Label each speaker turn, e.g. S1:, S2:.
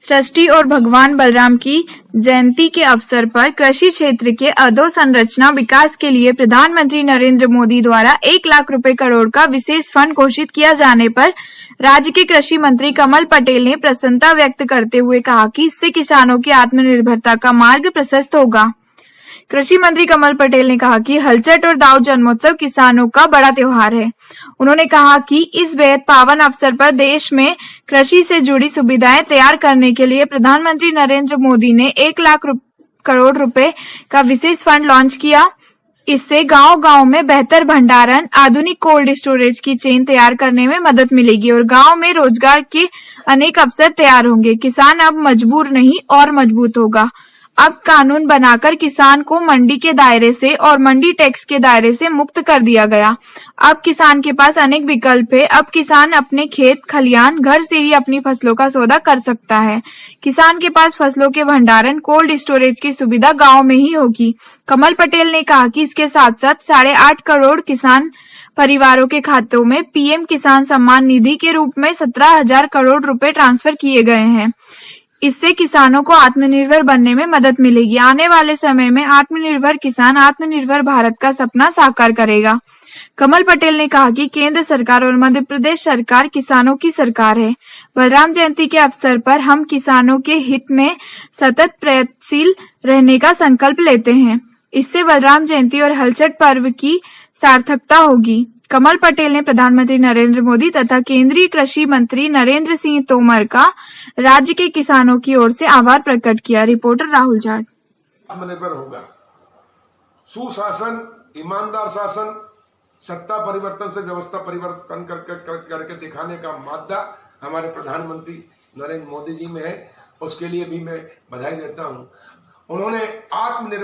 S1: सृष्टि और भगवान बलराम की जयंती के अवसर पर कृषि क्षेत्र के अधोसंरचना विकास के लिए प्रधानमंत्री नरेंद्र मोदी द्वारा 1 लाख रुपए करोड़ का विशेष फंड घोषित किया जाने पर राज्य के कृषि मंत्री कमल पटेल ने प्रसन्नता व्यक्त करते हुए कहा कि इससे किसानों की आत्मनिर्भरता का मार्ग प्रशस्त होगा। कृषि मंत्री कमल पटेल ने कहा कि हलचट और दाऊ जन्मोत्सव किसानों का बड़ा त्योहार है। उन्होंने कहा कि इस बेहद पावन अवसर पर देश में कृषि से जुड़ी सुविधाएं तैयार करने के लिए प्रधानमंत्री नरेंद्र मोदी ने 1 लाख करोड़ रुपए का विशेष फंड लॉन्च किया। इससे गांव-गांव में बेहतर भंडारण, आधुनिक कोल्ड स्टोरेज की चेन तैयार करने में मदद मिलेगी और गांव में रोजगार के अनेक अवसर तैयार होंगे। किसान अब मजबूर नहीं और मजबूत होगा। अब कानून बनाकर किसान को मंडी के दायरे से और मंडी टैक्स के दायरे से मुक्त कर दिया गया। अब किसान के पास अनेक विकल्प है। अब किसान अपने खेत खलियान घर से ही अपनी फसलों का सौदा कर सकता है। किसान के पास फसलों के भंडारण, कोल्ड स्टोरेज की सुविधा गांव में ही होगी। कमल पटेल ने कहा कि इसके साथ साथ 8.5 करोड़ किसान परिवारों के खातों में पीएम किसान सम्मान निधि के रूप में 17,000 करोड़ रुपए ट्रांसफर किए गए हैं। इससे किसानों को आत्मनिर्भर बनने में मदद मिलेगी। आने वाले समय में आत्मनिर्भर किसान आत्मनिर्भर भारत का सपना साकार करेगा। कमल पटेल ने कहा कि केंद्र सरकार और मध्य प्रदेश सरकार किसानों की सरकार है। बलराम जयंती के अवसर पर हम किसानों के हित में सतत प्रयत्नशील रहने का संकल्प लेते हैं। इससे बलराम जयंती और हलचट पर्व की सार्थकता होगी। कमल पटेल ने प्रधानमंत्री नरेंद्र मोदी तथा केंद्रीय कृषि मंत्री नरेंद्र सिंह तोमर का राज्य के किसानों की ओर से आभार प्रकट किया। रिपोर्टर राहुल जाट।
S2: आत्मनिर्भर होगा। सुशासन, ईमानदार शासन, सत्ता परिवर्तन से व्यवस्था परिवर्तन करके दिखाने का मादा हमारे प्रधानमंत्री नरेंद्र मोदी जी में है। उसके लिए भी मैं बधाई देता हूं। उन्होंने आत्मनिर्भर